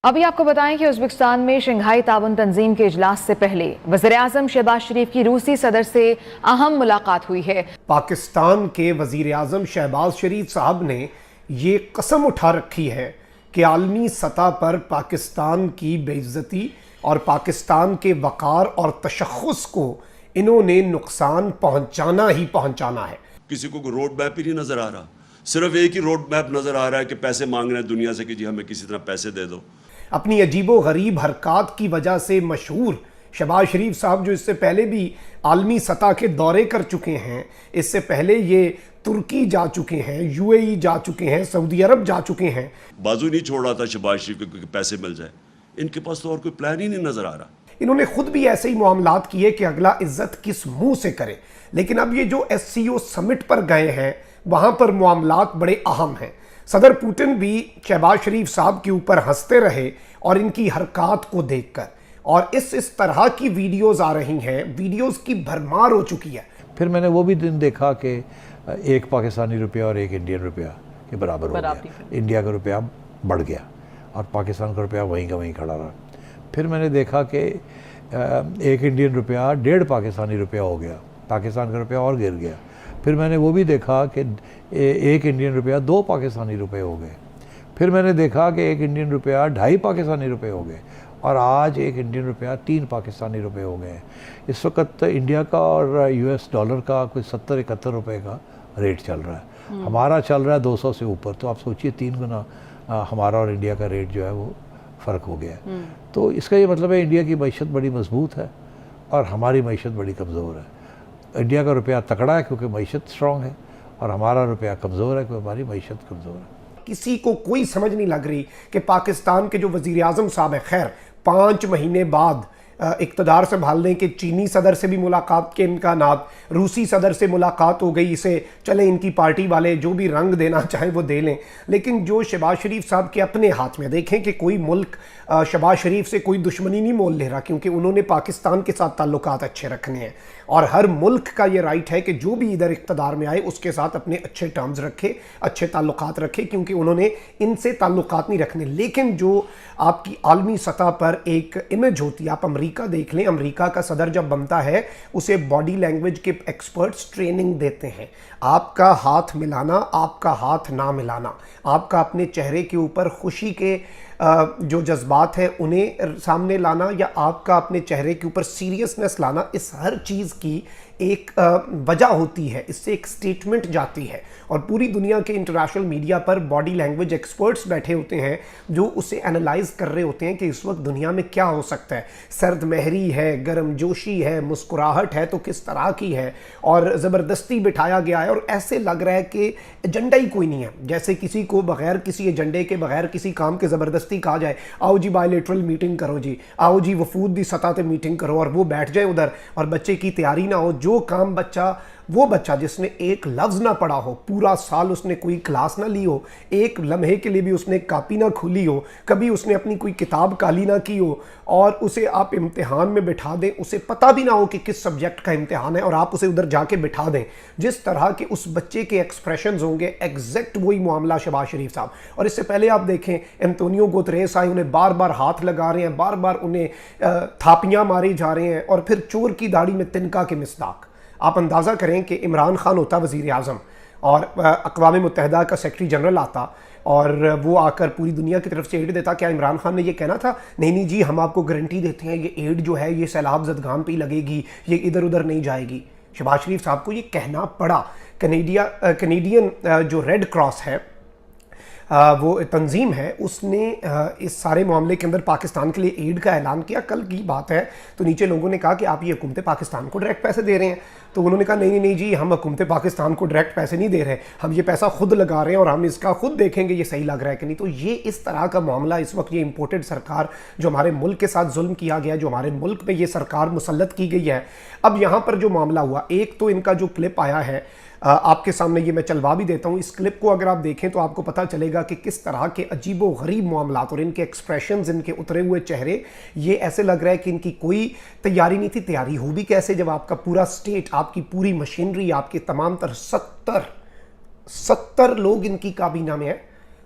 अभी आपको बताएं कि उज़्बेकिस्तान में शंघाई ताउन तंजीम के इजलास से पहले वज़ीर-ए-आज़म शहबाज शरीफ की रूसी सदर से अहम मुलाकात हुई है। पाकिस्तान के वज़ीर-ए-आज़म शहबाज शरीफ साहब ने ये कसम उठा रखी है कि आलमी सतह पर पाकिस्तान की बेइज्जती और पाकिस्तान के वक़ार और तशख़्ख़ुस को इन्होंने नुकसान पहुँचाना ही पहुँचाना है। किसी को रोड मैप ही नहीं नज़र आ रहा, सिर्फ एक ही रोड मैप नज़र आ रहा है कि पैसे मांग रहे हैं दुनिया से कि जी हमें किसी तरह पैसे दे दो। अपनी अजीबो गरीब हरकत की वजह से मशहूर शहबाज शरीफ साहब, जो इससे पहले भी आलमी सतह के दौरे कर चुके हैं, इससे पहले ये तुर्की जा चुके हैं, यूएई जा चुके हैं, सऊदी अरब जा चुके हैं। बाजू नहीं छोड़ रहा था शहबाज शरीफ को क्योंकि पैसे मिल जाए। इनके पास तो और कोई प्लान ही नहीं नज़र आ रहा। इन्होंने खुद भी ऐसे ही मामलात किए कि अगला इज्जत किस मुंह से करे। लेकिन अब ये जो SCO समिट पर गए हैं, वहां पर मामलात बड़े अहम हैं। सदर पुतिन भी शहबाज शरीफ साहब के ऊपर हंसते रहे और इनकी हरकत को देखकर, और इस तरह की वीडियोस आ रही हैं, वीडियोस की भरमार हो चुकी है। फिर मैंने वो भी दिन देखा कि एक पाकिस्तानी रुपया और एक इंडियन रुपया के बराबर हो गया। इंडिया का रुपया बढ़ गया और पाकिस्तान का रुपया वहीं का वहीं खड़ा रहा। फिर मैंने देखा कि एक इंडियन रुपया 1.5 पाकिस्तानी रुपया हो गया, पाकिस्तान का रुपया और गिर गया। फिर मैंने वो भी देखा कि एक इंडियन रुपया 2 पाकिस्तानी रुपये हो गए। फिर मैंने देखा कि एक इंडियन रुपया 2.5 पाकिस्तानी रुपये हो गए और आज एक इंडियन रुपया 3 पाकिस्तानी रुपये हो गए। इस वक्त इंडिया का और US डॉलर का कोई 70-71 रुपये का रेट चल रहा है। हमारा चल रहा है 200 से ऊपर। तो आप सोचिए 3 गुना हमारा और इंडिया का रेट जो है वो फ़र्क हो गया है। तो इसका ये मतलब है इंडिया की मईशत बड़ी मजबूत है और हमारी मईशत बड़ी कमज़ोर है। इंडिया का रुपया तकड़ा है क्योंकि मईशत स्ट्रॉन्ग है और हमारा रुपया कमज़ोर है क्योंकि हमारी मईशत कमज़ोर है। किसी को कोई समझ नहीं लग रही कि पाकिस्तान के जो वज़ीर-ए-आज़म साहब है, खैर 5 महीने बाद इक़्तिदार संभालने के चीनी सदर से भी मुलाकात के इम्कानात, रूसी सदर से मुलाकात हो गई। इसे चले इनकी पार्टी वाले जो भी रंग देना चाहें वो दे लें, लेकिन जो शहबाज शरीफ साहब के अपने हाथ में, देखें कि कोई मुल्क शहबाज शरीफ से कोई दुश्मनी नहीं मोल ले रहा, क्योंकि उन्होंने पाकिस्तान के साथ ताल्लुकात अच्छे रखने हैं और हर मुल्क का ये राइट है कि जो भी इधर इक़्तिदार में आए उसके साथ अपने अच्छे टर्म्स रखे, अच्छे ताल्लुकात रखे, क्योंकि उन्होंने इनसे ताल्लुकात नहीं रखने। लेकिन जो आपकी आलमी सतह पर एक इमेज होती है, आप अमेरिका देख लें, अमेरिका का सदर जब बनता है उसे बॉडी लैंग्वेज के एक्सपर्ट्स ट्रेनिंग देते हैं। आपका हाथ मिलाना, आपका हाथ ना मिलाना, आपका अपने चेहरे के ऊपर खुशी के जो जज्बात है उन्हें सामने लाना, या आपका अपने चेहरे के ऊपर सीरियसनेस लाना, इस हर चीज़ की एक वजह होती है, इससे एक स्टेटमेंट जाती है। और पूरी दुनिया के इंटरनेशनल मीडिया पर बॉडी लैंग्वेज एक्सपर्ट्स बैठे होते हैं जो उसे एनालाइज कर रहे होते हैं कि इस वक्त दुनिया में क्या हो सकता है। सर्द महरी है, गर्मजोशी है, मुस्कुराहट है तो किस तरह की है, और ज़बरदस्ती बिठाया गया है और ऐसे लग रहा है कि एजेंडा ही कोई नहीं है। जैसे किसी को बगैर किसी एजेंडे के, बगैर किसी काम के ज़बरदस्ती कहा जाए, आओ जी बायलैटरल मीटिंग करो जी, आओ जी वफूद दी सतह पे मीटिंग करो, और वो बैठ जाए उधर और बच्चे की तैयारी ना हो। जो काम वो बच्चा जिसने एक लफ्ज़ ना पढ़ा हो, पूरा साल उसने कोई क्लास ना ली हो, एक लम्हे के लिए भी उसने कापी ना खोली हो, कभी उसने अपनी कोई किताब काली ना की हो, और उसे आप इम्तिहान में बिठा दें, उसे पता भी ना हो कि किस सब्जेक्ट का इम्तिहान है, और आप उसे उधर जाके बिठा दें, जिस तरह के उस बच्चे के एक्सप्रेशंस होंगे, एग्जैक्ट वही मामला शहबाज शरीफ साहब। और इससे पहले आप देखें एंटोनियो गुतरेस आए, उन्हें बार बार हाथ लगा रहे हैं, बार बार उन्हें थापियाँ मारी जा रहे हैं, और फिर चोर की दाढ़ी में तिनका के मिस्दाक। आप अंदाज़ा करें कि इमरान खान होता वज़ीर-ए-आज़म और अक़वाम मुत्तहिदा का सेक्रेटरी जनरल आता और वो आकर पूरी दुनिया की तरफ से एड देता, क्या इमरान खान ने ये कहना था नहीं जी हम आपको गारंटी देते हैं ये एड जो है ये सैलाब ज़दगाम पे लगेगी, ये इधर उधर नहीं जाएगी? शहबाज शरीफ साहब को ये कहना पड़ा। कनेडियन जो रेड क्रॉस है, वो तंजीम है, उसने इस सारे मामले के अंदर पाकिस्तान के लिए एड का ऐलान किया। कल की बात है, तो नीचे लोगों ने कहा कि आप ये हुकूमत पाकिस्तान को डायरेक्ट पैसे दे रहे हैं। तो उन्होंने कहा नहीं जी, हम हुकूमत पाकिस्तान को डायरेक्ट पैसे नहीं दे रहे, हम ये पैसा खुद लगा रहे हैं और हम इसका खुद देखेंगे ये सही लग रहा है कि नहीं। तो ये इस तरह का मामला इस वक्त, ये इंपोर्टेड सरकार जो हमारे मुल्क के साथ जुल्म किया गया, जो हमारे मुल्क पे ये सरकार मुसल्लत की गई है। अब यहाँ पर जो मामला हुआ, एक तो इनका जो क्लिप आया है आपके सामने, ये मैं चलवा भी देता हूँ। इस क्लिप को अगर आप देखें तो आपको पता चलेगा कि किस तरह के अजीबो गरीब मामलात और इनके एक्सप्रेशंस, इनके उतरे हुए चेहरे, ये ऐसे लग रहा है कि इनकी कोई तैयारी नहीं थी। तैयारी हो भी कैसे जब आपका पूरा स्टेट, आपकी पूरी मशीनरी, आपके तमाम तर 70 लोग इनकी काबीना में है,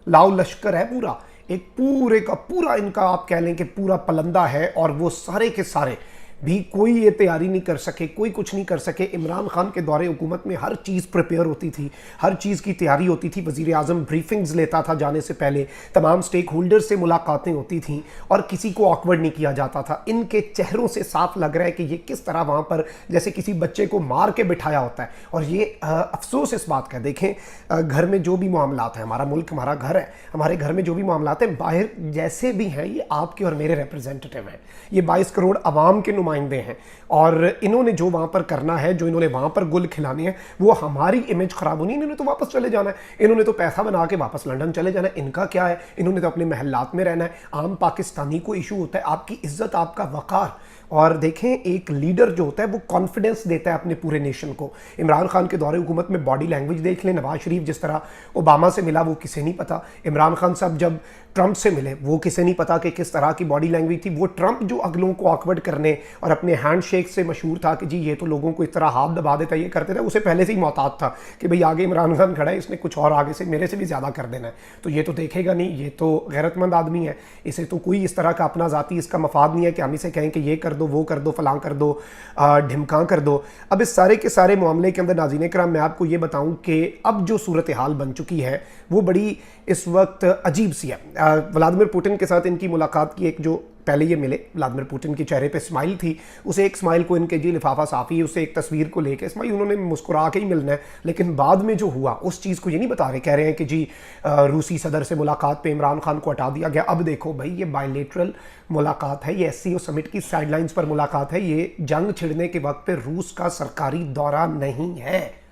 लाओ लश्कर है पूरा। एक पूरे का पूरा इनका आप कह लें कि पूरा पलंदा है, और वो सारे के सारे भी कोई ये तैयारी नहीं कर सके, कोई कुछ नहीं कर सके। इमरान खान के दौरे हुकूमत में हर चीज़ प्रिपेयर होती थी, हर चीज़ की तैयारी होती थी। वज़ीर आज़म ब्रीफिंग्स लेता था जाने से पहले, तमाम स्टेक होल्डर से मुलाकातें होती थीं और किसी को ऑकवर्ड नहीं किया जाता था। इनके चेहरों से साफ लग रहा है कि ये किस तरह वहाँ पर जैसे किसी बच्चे को मार के बिठाया होता है। और ये अफसोस इस बात का, देखें घर में जो भी मामलात हैं, हमारा मुल्क हमारा घर है, हमारे घर में जो भी मामलात हैं बाहर जैसे भी हैं, ये आपके और मेरे रिप्रेजेंटेटिव हैं, ये 22 करोड़ आवाम के नुमाइंदे हैं। और इन्होंने जो वहाँ पर करना है, जो इन्होंने वहाँ पर गुल खिलाने हैं, वो हमारी इमेज खराब होनी, इन्होंने तो वापस चले जाना है, इन्होंने तो पैसा बना के वापस लंदन चले जाना है। इनका क्या है, इन्होंने तो अपने महल्लात में रहना है। आम पाकिस्तानी को इशू होता है आपकी इज्जत, आपका वक़ार। और देखें, एक लीडर जो होता है वो कॉन्फिडेंस देता है अपने पूरे नेशन को। इमरान खान के दौरे हुकूमत में बॉडी लैंग्वेज देख लें, नवाज शरीफ जिस तरह ओबामा से मिला वो किसे नहीं पता, इमरान खान साहब जब ट्रंप से मिले वो किसे नहीं पता कि किस तरह की बॉडी लैंग्वेज थी। वो ट्रंप जो अगलों को ऑकवर्ड करने और अपने हैंडशेक से मशहूर था कि जी ये तो लोगों को इस तरह हाथ दबा देता है, ये करते थे, उसे पहले से ही मोहतात था कि भाई आगे इमरान खान खड़ा है, इसने कुछ और आगे से मेरे से भी ज़्यादा कर देना है, तो ये तो देखेगा नहीं, ये तो गैरतमंद आदमी है, इसे तो कोई इस तरह का अपना ज़ाती इसका मफाद नहीं है कि हम इसे कहें कि ये कर दो, वो कर दो, फलां कर दो, ढिमका कर दो। अब इस सारे के सारे मामले के अंदर नाज़रीन कराम मैं आपको ये बताऊं कि अब जो सूरत हाल बन चुकी है वो बड़ी इस वक्त अजीब सी है। व्लादिमीर पुतिन के साथ इनकी मुलाकात की, एक जो पहले ये मिले, व्लादिमीर पुतिन के चेहरे पे स्माइल थी, उसे एक स्माइल को इनके जी लिफाफा साफ़ी, उसे एक तस्वीर को लेके स्माइल, उन्होंने मुस्कुरा के ही मिलना है। लेकिन बाद में जो हुआ उस चीज़ को ये नहीं बता रहे, कह रहे हैं कि जी रूसी सदर से मुलाकात पे इमरान खान को हटा दिया गया। अब देखो भाई, ये बायलेटरल मुलाकात है, ये SCO समिट की साइडलाइंस पर मुलाकात है, ये जंग छिड़ने के वक्त पे रूस का सरकारी दौरा नहीं है।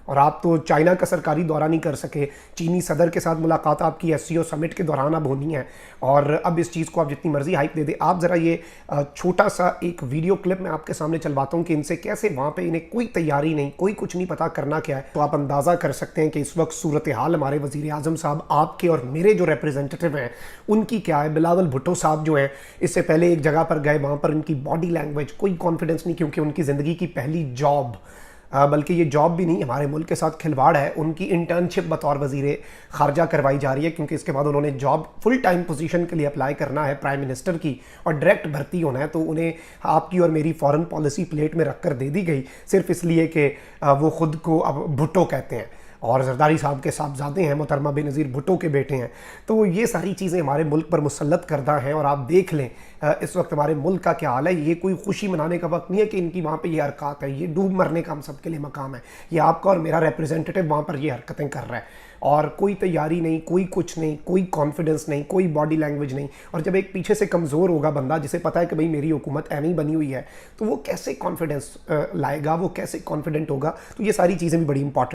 और आप तो चाइना का सरकारी दौरा नहीं कर सके, चीनी सदर के साथ मुलाकात आपकी SCO समिट के दौरान अब होनी है। और अब इस चीज़ को आप जितनी मर्जी हाइप दे दे, आप ज़रा ये छोटा सा एक वीडियो क्लिप मैं आपके सामने चलवाता हूँ कि इनसे कैसे वहाँ पे इन्हें कोई तैयारी नहीं, कोई कुछ नहीं पता करना क्या है। तो आप अंदाज़ा कर सकते हैं कि इस वक्त सूरत हाल हमारे वज़ीर आज़म साहब, आपके और मेरे जो रिप्रेजेंटेटिव हैं उनकी क्या है। बिलावल भुट्टो साहब जो हैं, इससे पहले एक जगह पर गए, वहाँ पर उनकी बॉडी लैंग्वेज, कोई कॉन्फिडेंस नहीं, क्योंकि उनकी ज़िंदगी की पहली जॉब, बल्कि ये जॉब भी नहीं, हमारे मुल्क के साथ खिलवाड़ है, उनकी इंटर्नशिप बतौर वज़ीर ख़ारजा करवाई जा रही है, क्योंकि इसके बाद उन्होंने जॉब फुल टाइम पोजीशन के लिए अप्लाई करना है प्राइम मिनिस्टर की, और डायरेक्ट भर्ती होना है। तो उन्हें आपकी और मेरी फॉरेन पॉलिसी प्लेट में रख कर दे दी गई, सिर्फ इसलिए कि वो ख़ुद को अब भुट्टो कहते हैं और जरदारी साहब के साहबजादे हैं, मोहतरमा बेनज़ीर भुट्टो के बेटे हैं। तो ये सारी चीज़ें हमारे मुल्क पर मुसल्लत करदा हैं। और आप देख लें इस वक्त हमारे मुल्क का क्या हाल है। ये कोई खुशी मनाने का वक्त नहीं है कि इनकी वहाँ पे ये हरकत है, ये डूब मरने का हम सबके लिए मकाम है। ये आपका और मेरा रिप्रेजेंटेटिव वहाँ पर ये हरकतें कर रहा है, और कोई तैयारी नहीं, कोई कुछ नहीं, कोई कॉन्फिडेंस नहीं, कोई बॉडी लैंग्वेज नहीं। और जब एक पीछे से कमज़ोर होगा बंदा, जिसे पता है कि भाई मेरी हुकूमत ऐनी बनी हुई है, तो वो कैसे कॉन्फिडेंस लाएगा, वो कैसे कॉन्फिडेंट होगा। तो ये सारी चीज़ें भी बड़ी इंपॉर्टेंट